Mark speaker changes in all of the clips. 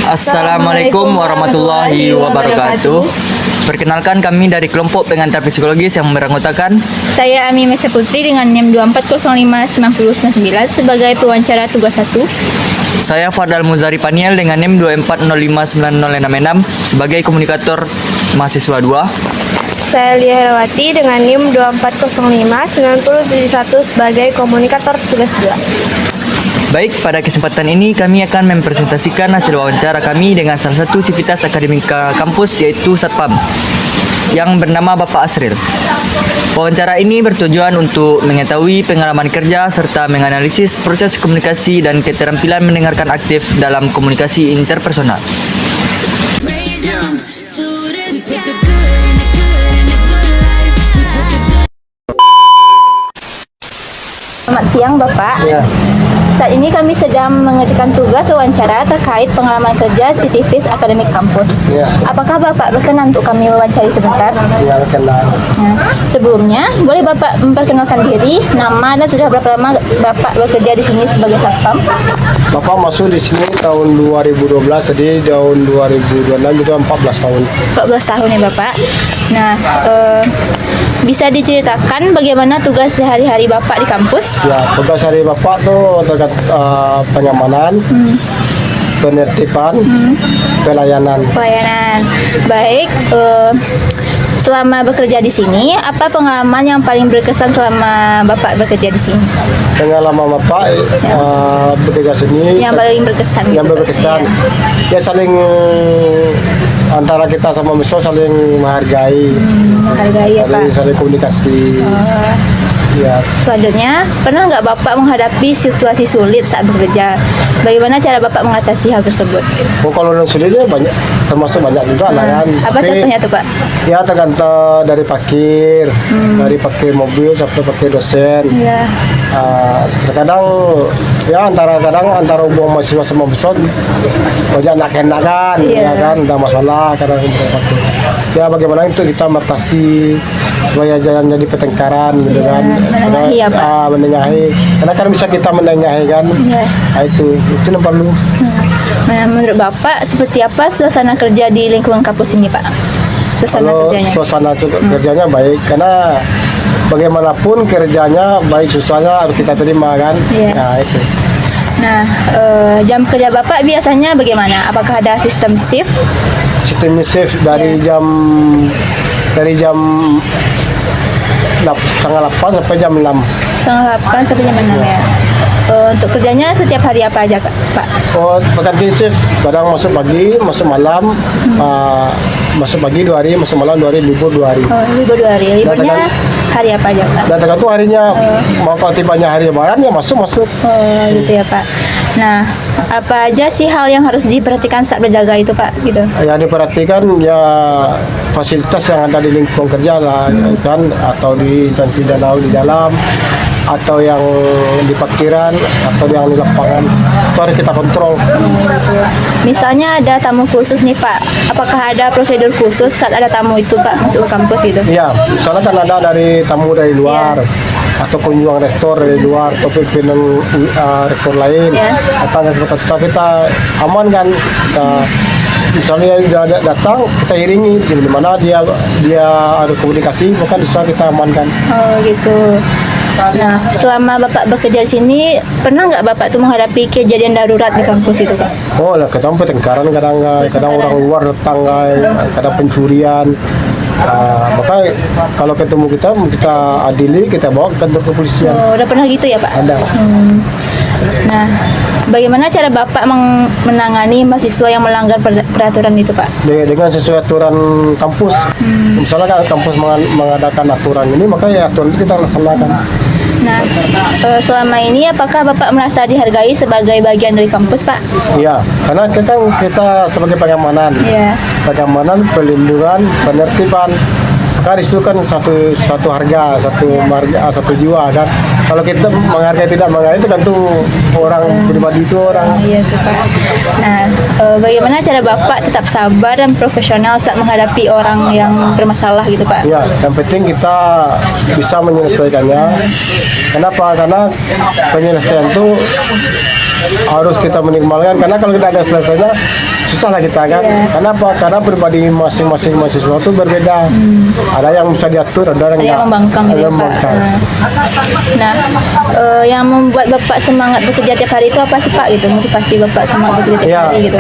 Speaker 1: Assalamualaikum warahmatullahi wabarakatuh. Perkenalkan, kami dari kelompok pengantar psikologis yang beranggotakan
Speaker 2: Saya Ami Mesa Putri dengan NIM 24059099 sebagai pewawancara tugas 1.
Speaker 1: saya Fardal Muzari Paniel dengan NIM 24059066 sebagai komunikator mahasiswa 2.
Speaker 3: Saya Lia Herawati dengan NIM 24059071 sebagai komunikator tugas 2.
Speaker 1: Baik, pada kesempatan ini kami akan mempresentasikan hasil wawancara kami dengan salah satu sivitas akademika kampus, yaitu Satpam, yang bernama Bapak Asril. Wawancara ini bertujuan untuk mengetahui pengalaman kerja serta menganalisis proses komunikasi dan keterampilan mendengarkan aktif dalam komunikasi interpersonal.
Speaker 2: Selamat siang Bapak.
Speaker 1: Ya.
Speaker 2: Saat ini kami sedang mengerjakan tugas wawancara terkait pengalaman kerja Sitifis Akademik Kampus.
Speaker 1: Ya.
Speaker 2: Apakah Bapak berkenan untuk kami wawancari sebentar?
Speaker 1: Ya, kenal.
Speaker 2: Nah, sebelumnya, boleh Bapak memperkenalkan diri, nama, dan sudah berapa lama Bapak bekerja di sini sebagai Satpam?
Speaker 4: Bapak masuk di sini tahun 2012, jadi tahun 2026 itu 14 tahun.
Speaker 2: 14 tahun ya Bapak. Nah, bisa diceritakan bagaimana tugas sehari-hari Bapak di kampus?
Speaker 4: Ya, tugas dari Bapak tuh terkait pengamanan, penertiban, pelayanan.
Speaker 2: Pelayanan. Baik, selama bekerja di sini, apa pengalaman yang paling berkesan selama Bapak bekerja di sini?
Speaker 4: Pengalaman Bapak bekerja sini
Speaker 2: Yang paling berkesan.
Speaker 4: yang
Speaker 2: gitu, Pak?
Speaker 4: berkesan,
Speaker 2: Iya.
Speaker 4: ya saling antara kita sama mahasiswa saling menghargai,
Speaker 2: Menghargai ya Pak.
Speaker 4: saling komunikasi. Ya,
Speaker 2: Selanjutnya, pernah nggak Bapak menghadapi situasi sulit saat bekerja? Bagaimana cara Bapak mengatasi hal tersebut?
Speaker 4: oh, kalau yang sulitnya banyak, termasuk banyak juga lah kan.
Speaker 2: Apa
Speaker 4: Tapi,
Speaker 2: contohnya tuh Pak?
Speaker 4: ya tergantung dari parkir, dari parkir mobil sampai parkir dosen.
Speaker 2: Ya,
Speaker 4: Terkadang ya kadang antara hubungan mahasiswa sama mahasiswa banyak enak kan,
Speaker 2: Iya.
Speaker 4: ya kan, ada masalah kadang parkir. Ya bagaimana itu kita mengatasi supaya jangan jadi pertengkaran gitu kan.
Speaker 2: menengahi ya, Pak.
Speaker 4: Menengahi, karena kan bisa kita menengahi kan.
Speaker 2: Iya.
Speaker 4: Nah, itu yang perlu.
Speaker 2: Nah, menurut Bapak, seperti apa suasana kerja di lingkungan kampus ini Pak? Suasana
Speaker 4: Kalau
Speaker 2: kerjanya?
Speaker 4: suasana kerjanya baik, karena bagaimanapun kerjanya baik, susahnya harus kita terima kan.
Speaker 2: Iya.
Speaker 4: Nah, itu.
Speaker 2: Nah, jam kerja Bapak biasanya bagaimana? Apakah ada sistem shift?
Speaker 4: Sistem shift dari
Speaker 2: Iya.
Speaker 4: jam setengah 8 sampai jam 6.
Speaker 2: Setengah 8 sampai jam 6 ya? Untuk kerjanya setiap hari apa aja Pak?
Speaker 4: Oh, berganti shift, kadang masuk pagi, masuk malam, masuk pagi 2 hari, masuk malam 2 hari, libur 2 hari.
Speaker 2: Oh, libur 2 hari. Liburnya hari apa aja Pak?
Speaker 4: Dan tergantung harinya, mau kalau tibanya hari lebaran ya masuk.
Speaker 2: Oh, gitu ya Pak. Nah, apa aja sih hal yang harus diperhatikan saat berjaga itu Pak? Gitu.
Speaker 4: Yang diperhatikan ya fasilitas yang ada di lingkungan kerja lah, ya kan, atau di instansi danau di dalam, atau yang di parkiran, atau yang di lapangan, itu harus kita kontrol.
Speaker 2: Misalnya ada tamu khusus nih Pak, apakah ada prosedur khusus saat ada tamu itu Pak masuk ke kampus gitu?
Speaker 4: Iya, misalnya kan ada dari tamu dari luar, atau kunjungan rektor dari luar, atau pimpinan rektor lain, datang ke kita aman kan, misalnya dia datang, kita iringi di mana dia ada komunikasi, maka bisa kita amankan.
Speaker 2: Oh gitu. Nah, selama Bapak bekerja di sini, pernah nggak Bapak tuh menghadapi kejadian darurat di kampus itu Pak?
Speaker 4: Oh, lah kadang pertengkaran, kadang orang luar datang, kadang pencurian. Maka kalau ketemu kita adili, kita bawa ke kantor kepolisian.
Speaker 2: Oh, udah pernah gitu ya Pak?
Speaker 4: Ada.
Speaker 2: Nah, bagaimana cara Bapak menangani mahasiswa yang melanggar peraturan itu Pak?
Speaker 4: Dengan sesuai aturan kampus. Misalnya kan kampus mengadakan aturan ini, maka ya aturan itu kita laksanakan.
Speaker 2: Nah, selama ini apakah Bapak merasa dihargai sebagai bagian dari kampus Pak?
Speaker 4: Iya, karena kita sebagai pengamanan,
Speaker 2: Iya.
Speaker 4: pengamanan, pelindungan, penertiban. Maka itu kan satu harga, satu jiwa kan. Kalau kita menghargai tidak menghargai itu kan tuh orang pribadi itu orang.
Speaker 2: Iya sih Pak. Nah, bagaimana cara Bapak tetap sabar dan profesional saat menghadapi orang yang bermasalah gitu Pak?
Speaker 4: Ya, yang penting kita bisa menyelesaikannya. Kenapa? Karena penyelesaian itu harus kita minimalkan, karena kalau kita ada selesainya susah lah kita kan. Kenapa? Karena pribadi masing-masing mahasiswa itu berbeda. Ada yang bisa diatur, ada yang
Speaker 2: Ada yang
Speaker 4: enggak.
Speaker 2: membangkang
Speaker 4: Ada
Speaker 2: gitu
Speaker 4: yang
Speaker 2: ya, Pak.
Speaker 4: membangkang.
Speaker 2: Nah, yang membuat Bapak semangat bekerja tiap hari itu apa sih Pak gitu? Motivasi Bapak semangat bekerja tiap
Speaker 4: Ya,
Speaker 2: hari gitu.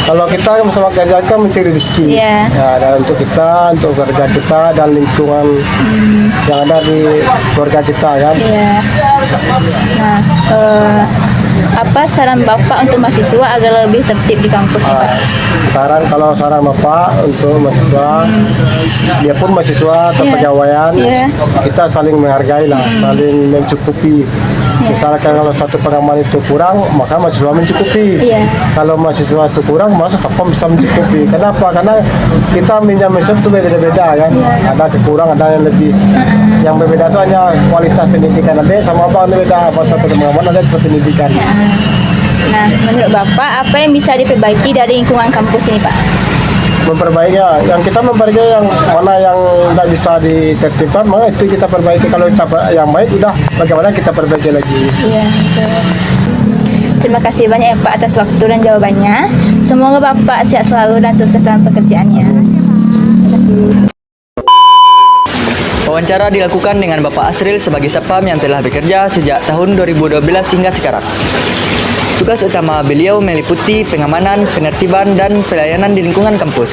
Speaker 4: kalau kita bersama kerja kan mencari rezeki.
Speaker 2: Iya.
Speaker 4: Ya, dan untuk kita, untuk kerja kita dan lingkungan yang ada di keluarga kita kan.
Speaker 2: Iya. Nah, apa saran Bapak untuk mahasiswa agar lebih tertib di kampus nih Pak?
Speaker 4: Saran Bapak untuk mahasiswa, dia pun mahasiswa atau
Speaker 2: Iya.
Speaker 4: pegawaian,
Speaker 2: Iya.
Speaker 4: kita saling menghargai lah, saling mencukupi. Misalkan kalau satu pengaman itu kurang, maka mahasiswa mencukupi.
Speaker 2: Iya.
Speaker 4: Kalau mahasiswa itu kurang, masa satpam bisa mencukupi. Kenapa? Karena kita minjam mesin itu beda-beda kan. Ada kekurangan, ada yang lebih. Yang berbeda itu hanya kualitas pendidikan. Ada sama apa beda. Apa satu pengaman ada satu pendidikan.
Speaker 2: Nah, menurut Bapak apa yang bisa diperbaiki dari lingkungan kampus ini Pak?
Speaker 4: Memperbaikinya, yang kita memperbaiki yang mana yang tidak bisa ditertibkan, maka itu kita perbaiki. Kalau kita yang baik udah, bagaimana kita perbaiki lagi.
Speaker 2: Iya, betul. Terima kasih banyak ya Pak atas waktu dan jawabannya. Semoga Bapak sehat selalu dan sukses dalam pekerjaannya. Terima kasih.
Speaker 1: Wawancara dilakukan dengan Bapak Asril sebagai Satpam yang telah bekerja sejak tahun 2012 hingga sekarang. Tugas utama beliau meliputi pengamanan, penertiban, dan pelayanan di lingkungan kampus.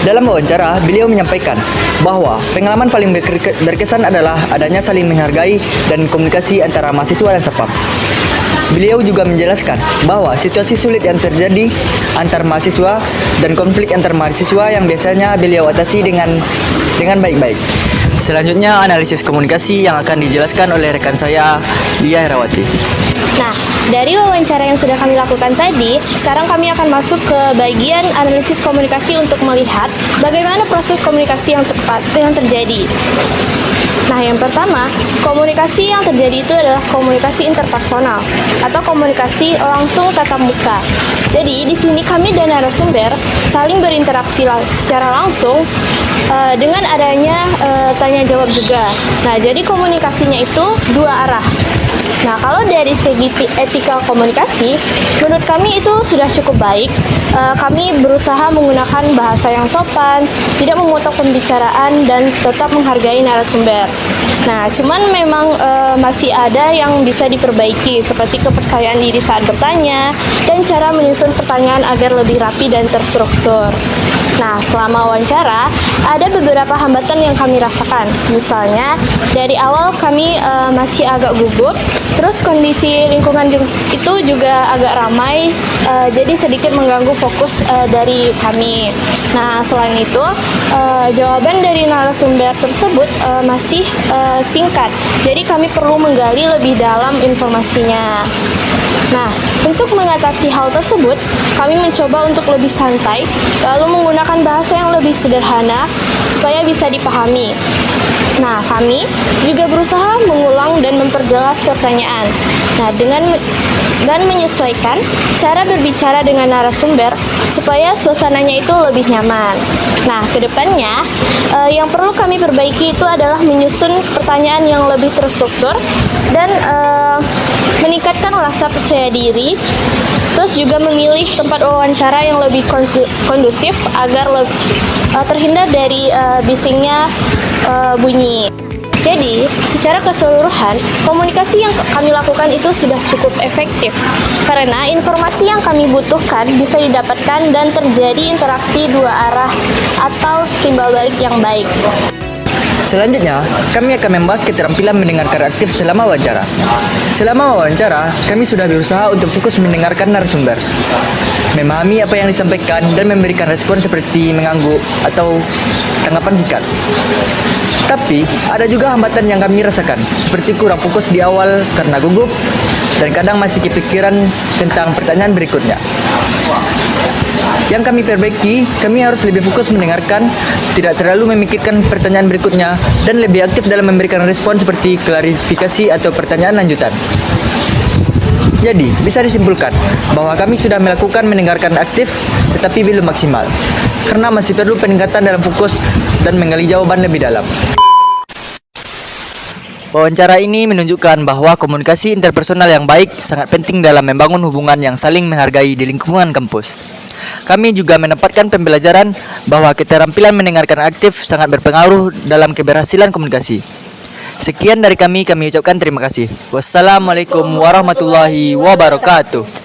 Speaker 1: Dalam wawancara, beliau menyampaikan bahwa pengalaman paling berkesan adalah adanya saling menghargai dan komunikasi antara mahasiswa dan Satpam. Beliau juga menjelaskan bahwa situasi sulit yang terjadi antar mahasiswa dan konflik antar mahasiswa yang biasanya beliau atasi dengan baik-baik. Selanjutnya analisis komunikasi yang akan dijelaskan oleh rekan saya, Lia Herawati.
Speaker 3: Nah, dari wawancara yang sudah kami lakukan tadi, sekarang kami akan masuk ke bagian analisis komunikasi untuk melihat bagaimana proses komunikasi yang tepat yang terjadi. Nah, yang pertama, komunikasi yang terjadi itu adalah komunikasi interpersonal atau komunikasi langsung tatap muka. Jadi, di sini kami dan narasumber saling berinteraksi secara langsung dengan adanya tanya jawab juga. Nah, jadi komunikasinya itu dua arah. Nah, kalau dari segi etika komunikasi, menurut kami itu sudah cukup baik. Kami berusaha menggunakan bahasa yang sopan, tidak memotong pembicaraan, dan tetap menghargai narasumber. Nah, cuman memang masih ada yang bisa diperbaiki, seperti kepercayaan diri saat bertanya, dan cara menyusun pertanyaan agar lebih rapi dan terstruktur. Nah, selama wawancara, ada beberapa hambatan yang kami rasakan. Misalnya, dari awal kami masih agak gugup, terus kondisi lingkungan itu juga agak ramai, jadi sedikit mengganggu fokus dari kami. Nah, selain itu, jawaban dari narasumber tersebut masih singkat, jadi kami perlu menggali lebih dalam informasinya. Nah, untuk mengatasi hal tersebut, kami mencoba untuk lebih santai, lalu menggunakan bahasa yang lebih sederhana supaya bisa dipahami. Nah, kami juga berusaha mengulang dan memperjelas pertanyaan. Nah, dan menyesuaikan cara berbicara dengan narasumber supaya suasananya itu lebih nyaman. Nah, kedepannya yang perlu kami perbaiki itu adalah menyusun pertanyaan yang lebih terstruktur dan meningkatkan rasa percaya diri. Terus juga memilih tempat wawancara yang lebih kondusif agar terhindar dari bisingnya bunyi. Jadi, secara keseluruhan, komunikasi yang kami lakukan itu sudah cukup efektif karena informasi yang kami butuhkan bisa didapatkan dan terjadi interaksi dua arah atau timbal balik yang baik.
Speaker 1: Selanjutnya, kami akan membahas keterampilan mendengarkan aktif selama wawancara. Selama wawancara, kami sudah berusaha untuk fokus mendengarkan narasumber, memahami apa yang disampaikan, dan memberikan respon seperti mengangguk atau tanggapan singkat. Tapi, ada juga hambatan yang kami rasakan, seperti kurang fokus di awal karena gugup, dan kadang masih kepikiran tentang pertanyaan berikutnya. Yang kami perbaiki, kami harus lebih fokus mendengarkan, tidak terlalu memikirkan pertanyaan berikutnya, dan lebih aktif dalam memberikan respon seperti klarifikasi atau pertanyaan lanjutan. Jadi, bisa disimpulkan bahwa kami sudah melakukan mendengarkan aktif, tetapi belum maksimal, karena masih perlu peningkatan dalam fokus dan menggali jawaban lebih dalam. Wawancara ini menunjukkan bahwa komunikasi interpersonal yang baik sangat penting dalam membangun hubungan yang saling menghargai di lingkungan kampus. Kami juga mendapatkan pembelajaran bahwa keterampilan mendengarkan aktif sangat berpengaruh dalam keberhasilan komunikasi. Sekian dari kami ucapkan terima kasih. Wassalamualaikum warahmatullahi wabarakatuh.